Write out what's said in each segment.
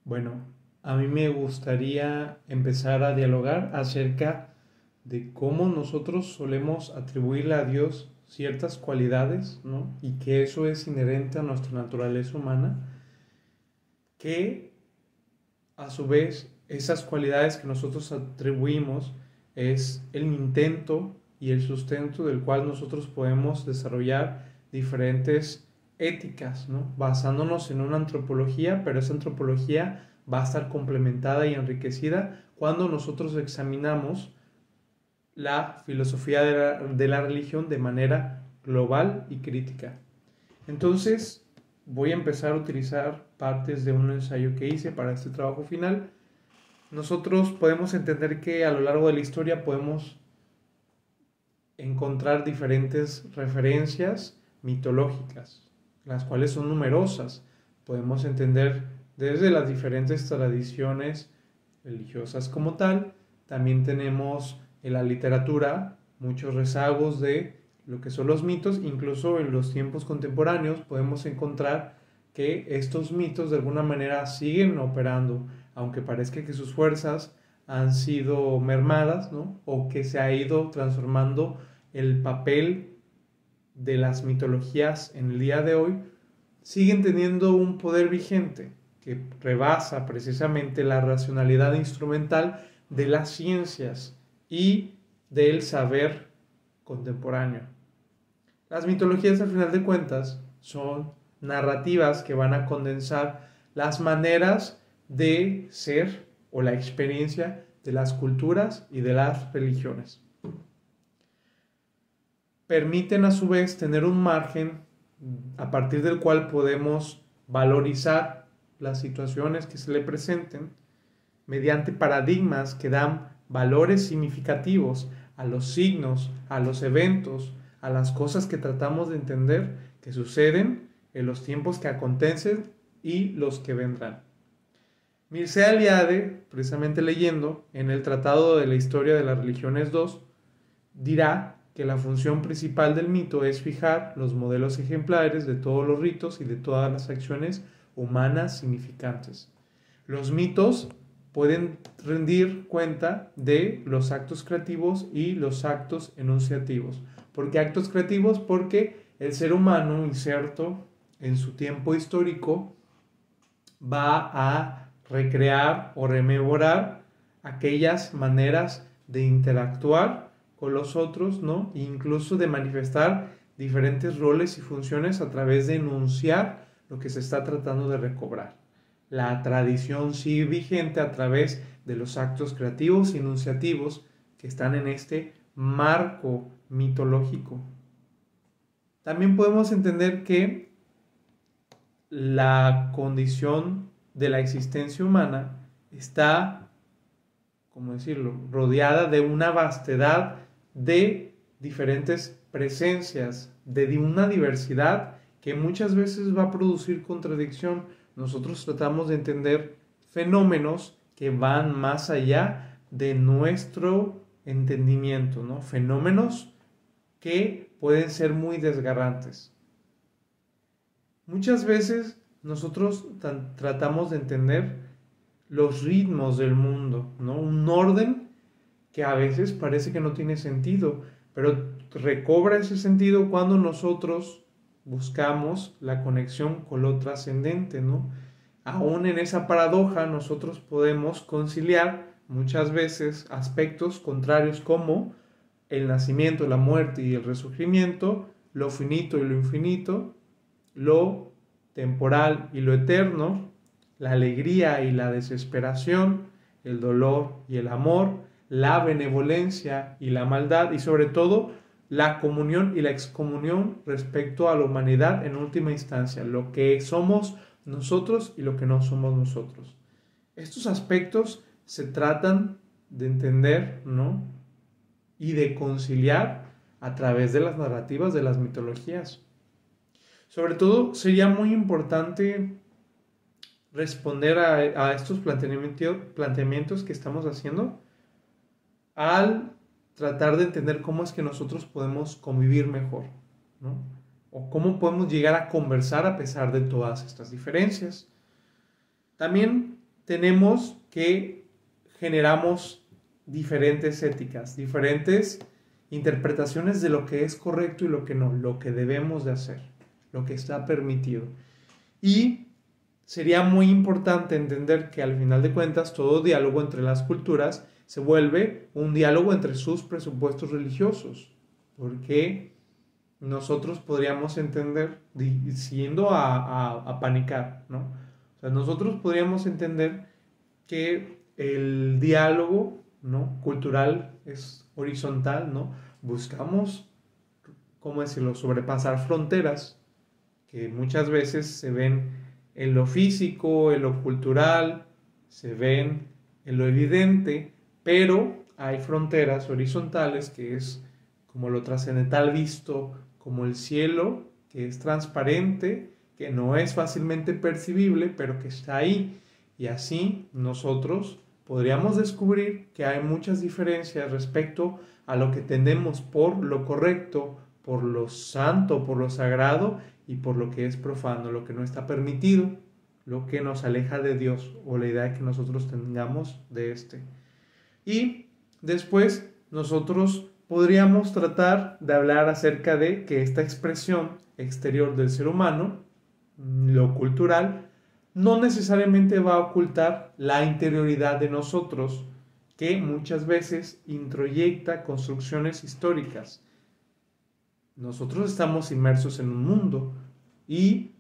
Bueno, a mí me gustaría empezar a dialogar acerca de cómo nosotros solemos atribuirle a Dios ciertas cualidades, ¿no? Y que eso es inherente a nuestra naturaleza humana, que a su vez esas cualidades que nosotros atribuimos es el intento y el sustento del cual nosotros podemos desarrollar diferentes éticas, ¿no? Basándonos en una antropología, pero esa antropología va a estar complementada y enriquecida cuando nosotros examinamos la filosofía de la religión de manera global y crítica. Entonces, voy a empezar a utilizar partes de un ensayo que hice para este trabajo final. Nosotros podemos entender que a lo largo de la historia podemos encontrar diferentes referencias mitológicas, las cuales son numerosas. Podemos entender desde las diferentes tradiciones religiosas como tal. También tenemos en la literatura muchos rezagos de lo que son los mitos. Incluso en los tiempos contemporáneos podemos encontrar que estos mitos de alguna manera siguen operando, aunque parezca que sus fuerzas han sido mermadas, ¿no? O que se ha ido transformando el papel de las mitologías en el día de hoy, siguen teniendo un poder vigente que rebasa precisamente la racionalidad instrumental de las ciencias y del saber contemporáneo. Las mitologías, al final de cuentas, son narrativas que van a condensar las maneras de ser o la experiencia de las culturas y de las religiones. Permiten a su vez tener un margen a partir del cual podemos valorizar las situaciones que se le presenten mediante paradigmas que dan valores significativos a los signos, a los eventos, a las cosas que tratamos de entender que suceden en los tiempos que acontecen y los que vendrán. Mircea Eliade, precisamente leyendo en el Tratado de la Historia de las Religiones 2, dirá que la función principal del mito es fijar los modelos ejemplares de todos los ritos y de todas las acciones humanas significantes. Los mitos pueden rendir cuenta de los actos creativos y los actos enunciativos. ¿Por qué actos creativos? Porque el ser humano, inserto en su tiempo histórico, va a recrear o rememorar aquellas maneras de interactuar con los otros, ¿no? E incluso de manifestar diferentes roles y funciones a través de enunciar lo que se está tratando de recobrar. La tradición sigue vigente a través de los actos creativos y enunciativos que están en este marco mitológico. También podemos entender que la condición de la existencia humana está, ¿cómo decirlo?, rodeada de una vastedad de diferentes presencias, de una diversidad que muchas veces va a producir contradicción. Nosotros tratamos de entender fenómenos que van más allá de nuestro entendimiento, ¿no? Fenómenos que pueden ser muy desgarrantes. Muchas veces nosotros tratamos de entender los ritmos del mundo, ¿no? Un orden que a veces parece que no tiene sentido, pero recobra ese sentido cuando nosotros buscamos la conexión con lo trascendente, ¿no? Aún en esa paradoja nosotros podemos conciliar muchas veces aspectos contrarios como el nacimiento, la muerte y el resurgimiento, lo finito y lo infinito, lo temporal y lo eterno, la alegría y la desesperación, el dolor y el amor, la benevolencia y la maldad y sobre todo la comunión y la excomunión respecto a la humanidad en última instancia, lo que somos nosotros y lo que no somos nosotros. Estos aspectos se tratan de entender, ¿no? Y de conciliar a través de las narrativas de las mitologías. Sobre todo sería muy importante responder a estos planteamientos que estamos haciendo al tratar de entender cómo es que nosotros podemos convivir mejor, ¿no? O cómo podemos llegar a conversar a pesar de todas estas diferencias. También tenemos que generamos diferentes éticas, diferentes interpretaciones de lo que es correcto y lo que no, lo que debemos de hacer, lo que está permitido. Y sería muy importante entender que al final de cuentas todo diálogo entre las culturas se vuelve un diálogo entre sus presupuestos religiosos, porque nosotros podríamos entender, diciendo a panicar, ¿no? O sea, nosotros podríamos entender que el diálogo, ¿no?, cultural es horizontal, ¿no? Buscamos, ¿cómo decirlo?, sobrepasar fronteras que muchas veces se ven en lo físico, en lo cultural, se ven en lo evidente, pero hay fronteras horizontales que es como lo trascendental visto como el cielo, que es transparente, que no es fácilmente percibible, pero que está ahí. Y así nosotros podríamos descubrir que hay muchas diferencias respecto a lo que tenemos por lo correcto, por lo santo, por lo sagrado y por lo que es profano, lo que no está permitido, lo que nos aleja de Dios o la idea que nosotros tengamos de este. Y después nosotros podríamos tratar de hablar acerca de que esta expresión exterior del ser humano, lo cultural, no necesariamente va a ocultar la interioridad de nosotros, que muchas veces introyecta construcciones históricas. Nosotros estamos inmersos en un mundo y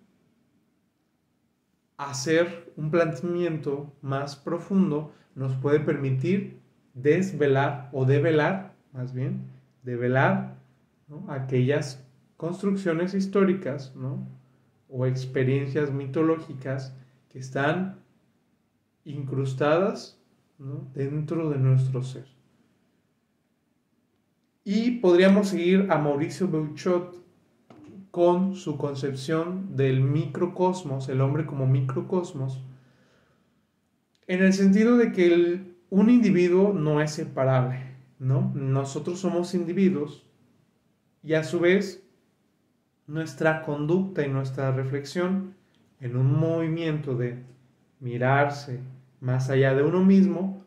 hacer un planteamiento más profundo nos puede permitir desvelar o develar, más bien, develar, ¿no?, aquellas construcciones históricas, ¿no?, o experiencias mitológicas que están incrustadas, ¿no?, dentro de nuestro ser. Y podríamos seguir a Mauricio Beuchot con su concepción del microcosmos, el hombre como microcosmos, en el sentido de que un individuo no es separable, ¿no? Nosotros somos individuos y a su vez nuestra conducta y nuestra reflexión en un movimiento de mirarse más allá de uno mismo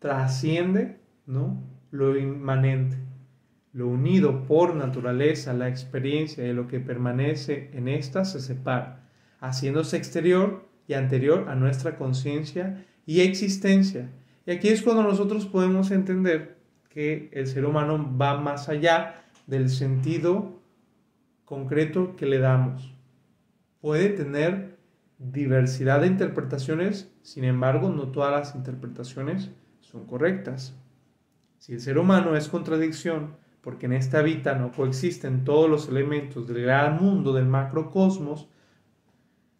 trasciende, ¿no?, lo inmanente, lo unido por naturaleza, la experiencia de lo que permanece en ésta se separa, haciéndose exterior y anterior a nuestra conciencia y existencia. Y aquí es cuando nosotros podemos entender que el ser humano va más allá del sentido concreto que le damos. Puede tener diversidad de interpretaciones, sin embargo, no todas las interpretaciones son correctas. Si el ser humano es contradicción, porque en esta vida no coexisten todos los elementos del gran mundo del macrocosmos,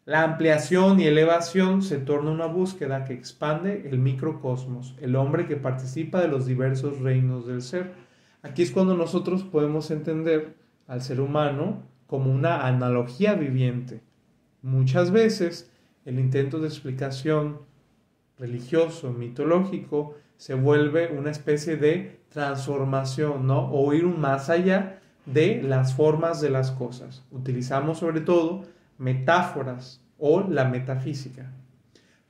la ampliación y elevación se torna una búsqueda que expande el microcosmos, el hombre que participa de los diversos reinos del ser. Aquí es cuando nosotros podemos entender al ser humano como una analogía viviente. Muchas veces el intento de explicación religioso, mitológico, se vuelve una especie de transformación, ¿no?, o ir más allá de las formas de las cosas. Utilizamos sobre todo metáforas o la metafísica.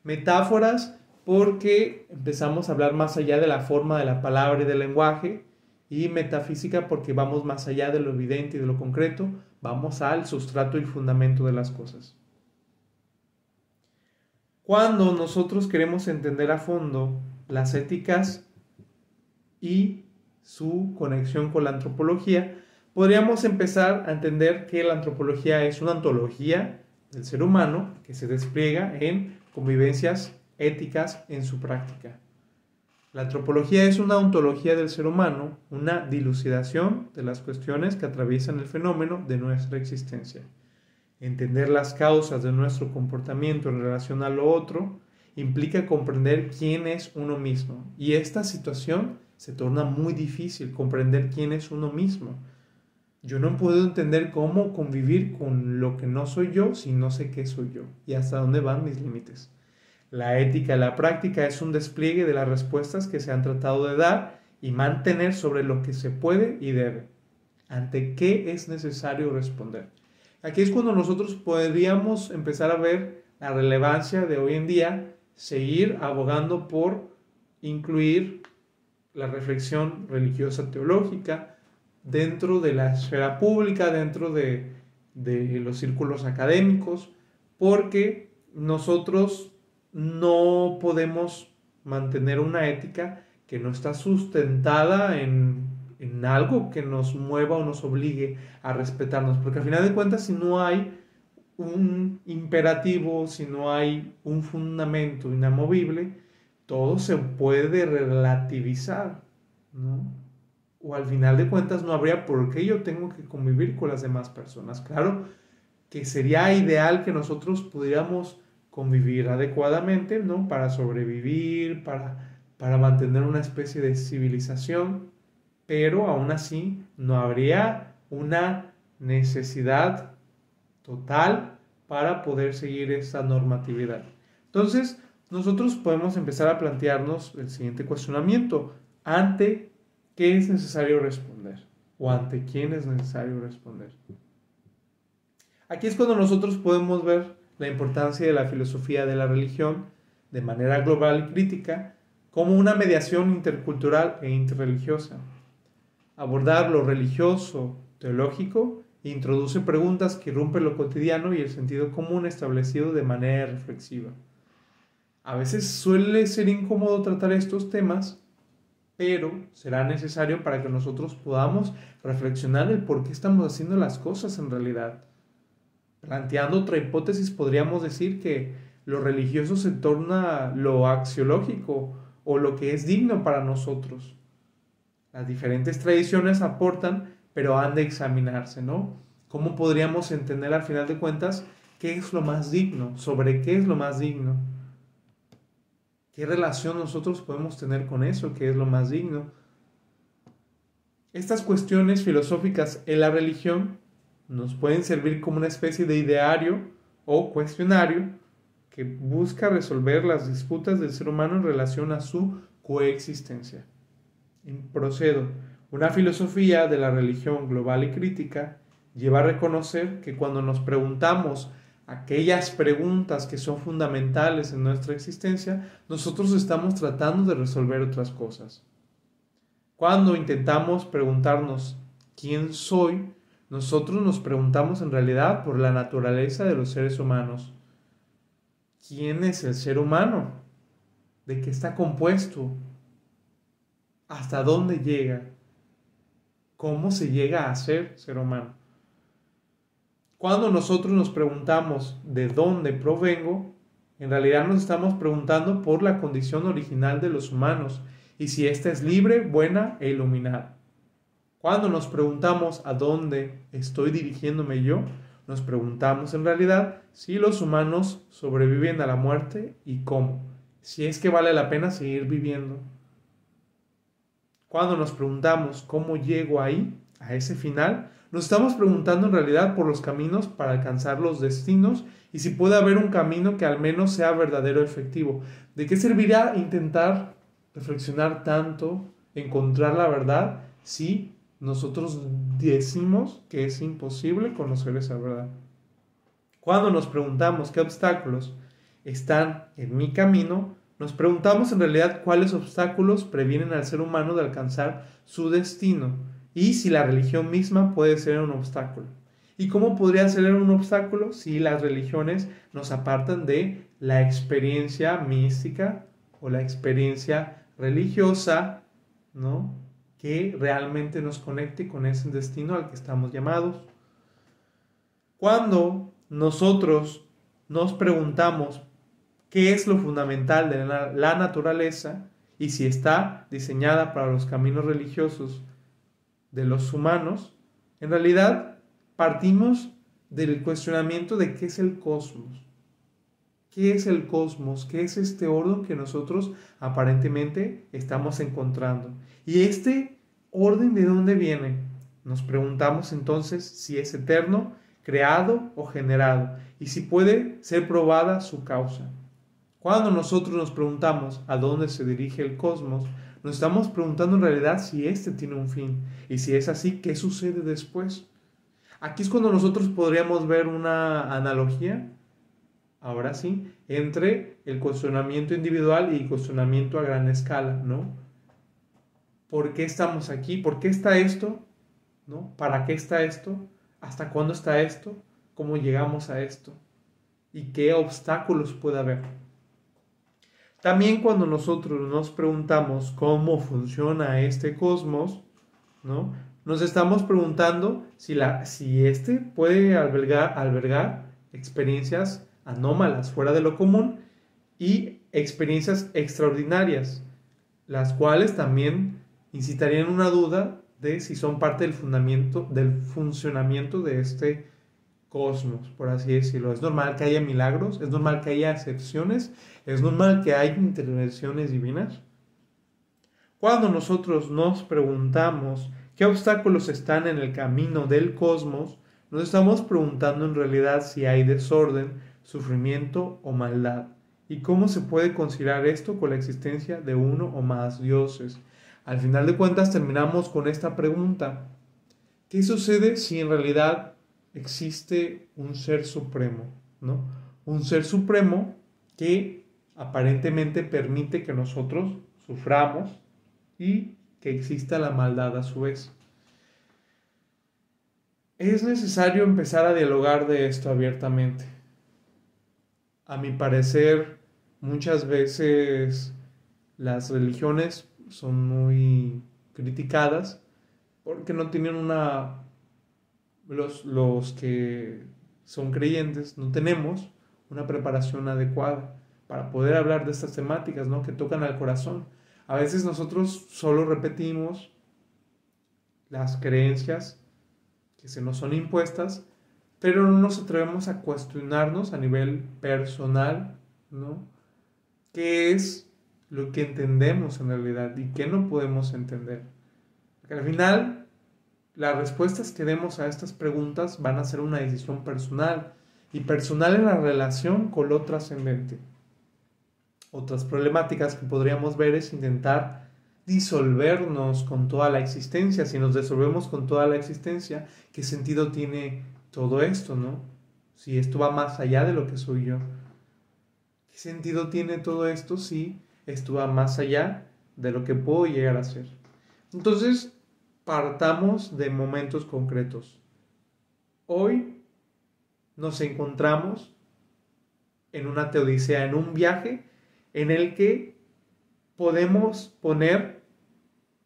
Metáforas porque empezamos a hablar más allá de la forma de la palabra y del lenguaje, y metafísica porque vamos más allá de lo evidente y de lo concreto, vamos al sustrato y fundamento de las cosas. Cuando nosotros queremos entender a fondo las éticas y su conexión con la antropología, podríamos empezar a entender que la antropología es una ontología del ser humano que se despliega en convivencias éticas en su práctica. La antropología es una ontología del ser humano, una dilucidación de las cuestiones que atraviesan el fenómeno de nuestra existencia. Entender las causas de nuestro comportamiento en relación a lo otro implica comprender quién es uno mismo. Y esta situación se torna muy difícil, comprender quién es uno mismo. Yo no puedo entender cómo convivir con lo que no soy yo si no sé qué soy yo y hasta dónde van mis límites. La ética y la práctica es un despliegue de las respuestas que se han tratado de dar y mantener sobre lo que se puede y debe, ante qué es necesario responder. Aquí es cuando nosotros podríamos empezar a ver la relevancia de hoy en día seguir abogando por incluir la reflexión religiosa teológica dentro de la esfera pública, dentro de los círculos académicos, porque nosotros no podemos mantener una ética que no está sustentada en algo que nos mueva o nos obligue a respetarnos, porque al final de cuentas, si no hay un imperativo, si no hay un fundamento inamovible, todo se puede relativizar, ¿no? O al final de cuentas no habría por qué yo tengo que convivir con las demás personas. Claro que sería ideal que nosotros pudiéramos convivir adecuadamente, ¿no? Para sobrevivir, para mantener una especie de civilización, pero aún así no habría una necesidad total para poder seguir esa normatividad. Entonces, nosotros podemos empezar a plantearnos el siguiente cuestionamiento: ¿ante qué es necesario responder? ¿O ante quién es necesario responder? Aquí es cuando nosotros podemos ver la importancia de la filosofía de la religión de manera global y crítica como una mediación intercultural e interreligiosa. Abordar lo religioso, teológico, introduce preguntas que irrumpen lo cotidiano y el sentido común establecido de manera reflexiva. A veces suele ser incómodo tratar estos temas, pero será necesario para que nosotros podamos reflexionar el por qué estamos haciendo las cosas en realidad. Planteando otra hipótesis, podríamos decir que lo religioso se torna lo axiológico o lo que es digno para nosotros. Las diferentes tradiciones aportan, pero han de examinarse, ¿no? ¿Cómo podríamos entender al final de cuentas qué es lo más digno? ¿Sobre qué es lo más digno? ¿Qué relación nosotros podemos tener con eso? ¿Qué es lo más digno? Estas cuestiones filosóficas en la religión nos pueden servir como una especie de ideario o cuestionario que busca resolver las disputas del ser humano en relación a su coexistencia. Procedo. Una filosofía de la religión global y crítica lleva a reconocer que cuando nos preguntamos aquellas preguntas que son fundamentales en nuestra existencia, nosotros estamos tratando de resolver otras cosas. Cuando intentamos preguntarnos ¿quién soy?, nosotros nos preguntamos en realidad por la naturaleza de los seres humanos. ¿Quién es el ser humano? ¿De qué está compuesto? ¿Hasta dónde llega? ¿Cómo se llega a ser humano? Cuando nosotros nos preguntamos de dónde provengo, en realidad nos estamos preguntando por la condición original de los humanos y si ésta es libre, buena e iluminada. Cuando nos preguntamos a dónde estoy dirigiéndome yo, nos preguntamos en realidad si los humanos sobreviven a la muerte y cómo, si es que vale la pena seguir viviendo. Cuando nos preguntamos cómo llego ahí, a ese final, nos estamos preguntando en realidad por los caminos para alcanzar los destinos y si puede haber un camino que al menos sea verdadero y efectivo. ¿De qué servirá intentar reflexionar tanto, encontrar la verdad, si nosotros decimos que es imposible conocer esa verdad? Cuando nos preguntamos qué obstáculos están en mi camino, nos preguntamos en realidad cuáles obstáculos previenen al ser humano de alcanzar su destino y si la religión misma puede ser un obstáculo. ¿Y cómo podría ser un obstáculo si las religiones nos apartan de la experiencia mística o la experiencia religiosa, ¿no?, que realmente nos conecte con ese destino al que estamos llamados? Cuando nosotros nos preguntamos qué es lo fundamental de la naturaleza y si está diseñada para los caminos religiosos de los humanos, en realidad partimos del cuestionamiento de qué es el cosmos. ¿Qué es el cosmos? ¿Qué es este orden que nosotros aparentemente estamos encontrando? ¿Y este orden de dónde viene? Nos preguntamos entonces si es eterno, creado o generado, y si puede ser probada su causa. Cuando nosotros nos preguntamos a dónde se dirige el cosmos, nos estamos preguntando en realidad si este tiene un fin, y si es así, ¿qué sucede después? Aquí es cuando nosotros podríamos ver una analogía ahora sí, entre el cuestionamiento individual y el cuestionamiento a gran escala, ¿no? ¿Por qué estamos aquí? ¿Por qué está esto? ¿No? ¿Para qué está esto? ¿Hasta cuándo está esto? ¿Cómo llegamos a esto? ¿Y qué obstáculos puede haber? También cuando nosotros nos preguntamos cómo funciona este cosmos, ¿no? Nos estamos preguntando si este puede albergar experiencias anómalas, fuera de lo común, y experiencias extraordinarias, las cuales también incitarían una duda de si son parte del funcionamiento de este cosmos, por así decirlo. Es normal que haya milagros, es normal que haya excepciones, es normal que haya intervenciones divinas. Cuando nosotros nos preguntamos qué obstáculos están en el camino del cosmos, nos estamos preguntando en realidad si hay desorden, sufrimiento o maldad. ¿Y cómo se puede conciliar esto con la existencia de uno o más dioses? Al final de cuentas terminamos con esta pregunta. ¿Qué sucede si en realidad existe un ser supremo, ¿no? Un ser supremo que aparentemente permite que nosotros suframos y que exista la maldad a su vez. Es necesario empezar a dialogar de esto abiertamente. A mi parecer, muchas veces las religiones son muy criticadas porque no tienen los que son creyentes, no tenemos una preparación adecuada para poder hablar de estas temáticas, ¿no? Que tocan al corazón. A veces nosotros solo repetimos las creencias que se nos son impuestas, pero no nos atrevemos a cuestionarnos a nivel personal, ¿no? ¿Qué es lo que entendemos en realidad y qué no podemos entender? Porque al final, las respuestas que demos a estas preguntas van a ser una decisión personal y personal en la relación con lo trascendente. Otras problemáticas que podríamos ver es intentar disolvernos con toda la existencia. Si nos disolvemos con toda la existencia, ¿qué sentido tiene todo esto, no? Si esto va más allá de lo que soy yo. ¿Qué sentido tiene todo esto si esto va más allá de lo que puedo llegar a ser? Entonces, partamos de momentos concretos. Hoy nos encontramos en una teodicea, en un viaje en el que podemos poner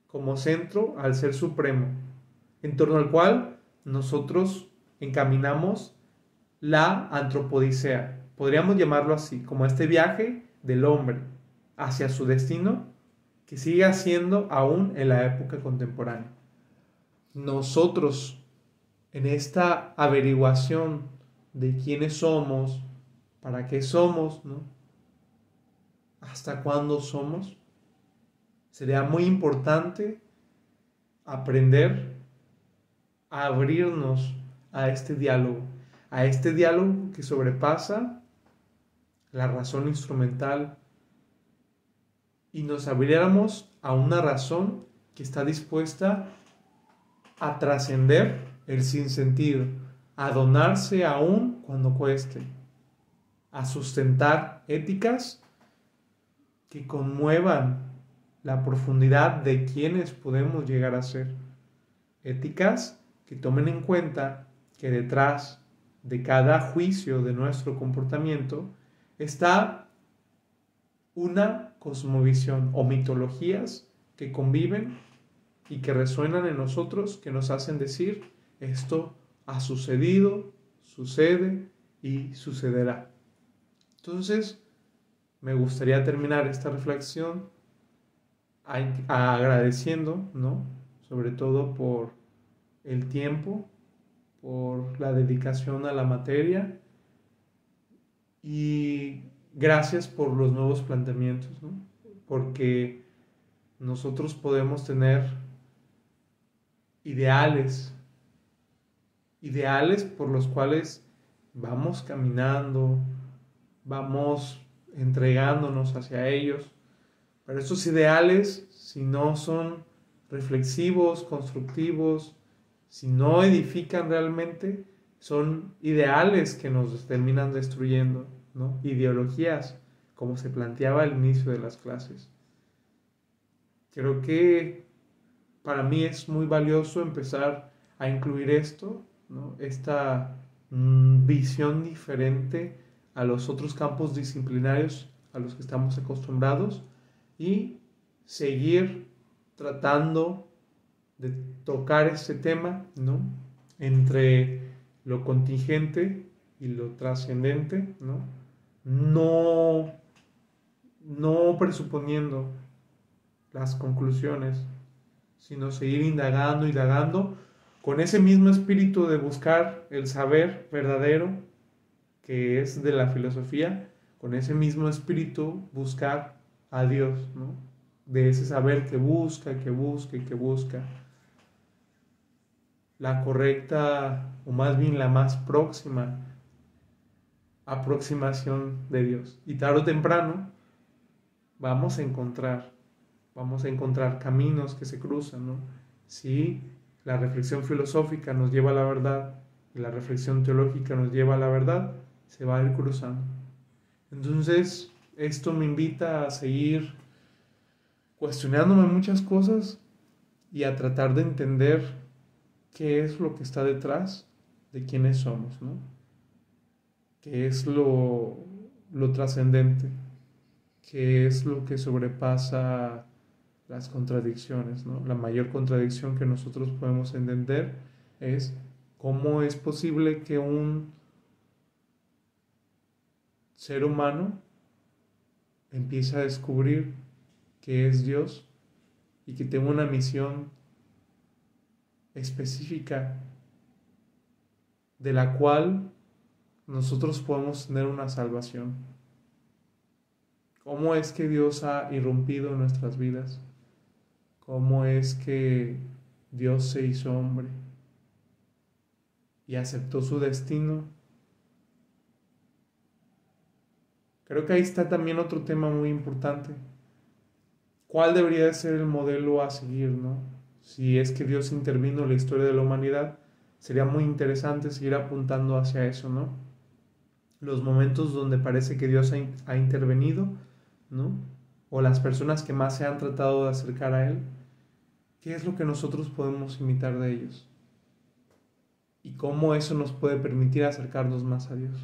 como centro al Ser Supremo, en torno al cual nosotros encaminamos la antropodicea. Podríamos llamarlo así, como este viaje del hombre hacia su destino que sigue haciendo aún en la época contemporánea. Nosotros, en esta averiguación de quiénes somos, para qué somos, ¿no? ¿Hasta cuándo somos? Sería muy importante aprender a abrirnos a este diálogo que sobrepasa la razón instrumental y nos abriéramos a una razón que está dispuesta a trascender el sinsentido, a donarse aún cuando cueste, a sustentar éticas que conmuevan la profundidad de quienes podemos llegar a ser. Éticas que tomen en cuenta que detrás de cada juicio de nuestro comportamiento está una cosmovisión o mitologías que conviven y que resuenan en nosotros, que nos hacen decir esto ha sucedido, sucede y sucederá. Entonces, me gustaría terminar esta reflexión agradeciendo, ¿no? Sobre todo por el tiempo, por la dedicación a la materia y gracias por los nuevos planteamientos, ¿no? Porque nosotros podemos tener ideales por los cuales vamos caminando, vamos entregándonos hacia ellos, pero estos ideales, si no son reflexivos, constructivos, si no edifican realmente, son ideales que nos terminan destruyendo. ¿no? Ideologías, como se planteaba al inicio de las clases. Creo que para mí es muy valioso empezar a incluir esto, ¿no? Esta visión diferente a los otros campos disciplinarios a los que estamos acostumbrados y seguir tratando de tocar este tema, ¿no? Entre lo contingente y lo trascendente, ¿no? No, no presuponiendo las conclusiones, sino seguir indagando, indagando, con ese mismo espíritu de buscar el saber verdadero que es de la filosofía, con ese mismo espíritu buscar a Dios, ¿no? De ese saber que busca, que busca y que busca la correcta, o más bien la más próxima aproximación de Dios. Y tarde o temprano vamos a encontrar caminos que se cruzan, ¿no? Si la reflexión filosófica nos lleva a la verdad y la reflexión teológica nos lleva a la verdad, se va a ir cruzando. Entonces, esto me invita a seguir cuestionándome muchas cosas y a tratar de entender qué es lo que está detrás de quiénes somos, ¿no? Qué es lo trascendente, qué es lo que sobrepasa las contradicciones, ¿no? La mayor contradicción que nosotros podemos entender es cómo es posible que un ser humano empiece a descubrir que es Dios y que tenga una misión específica de la cual nosotros podemos tener una salvación. ¿Cómo es que Dios ha irrumpido en nuestras vidas? ¿Cómo es que Dios se hizo hombre y aceptó su destino? Creo que ahí está también otro tema muy importante. ¿Cuál debería de ser el modelo a seguir, no? Si es que Dios intervino en la historia de la humanidad, sería muy interesante seguir apuntando hacia eso, ¿no? Los momentos donde parece que Dios ha intervenido, ¿no? O las personas que más se han tratado de acercar a Él, ¿qué es lo que nosotros podemos imitar de ellos? Y cómo eso nos puede permitir acercarnos más a Dios.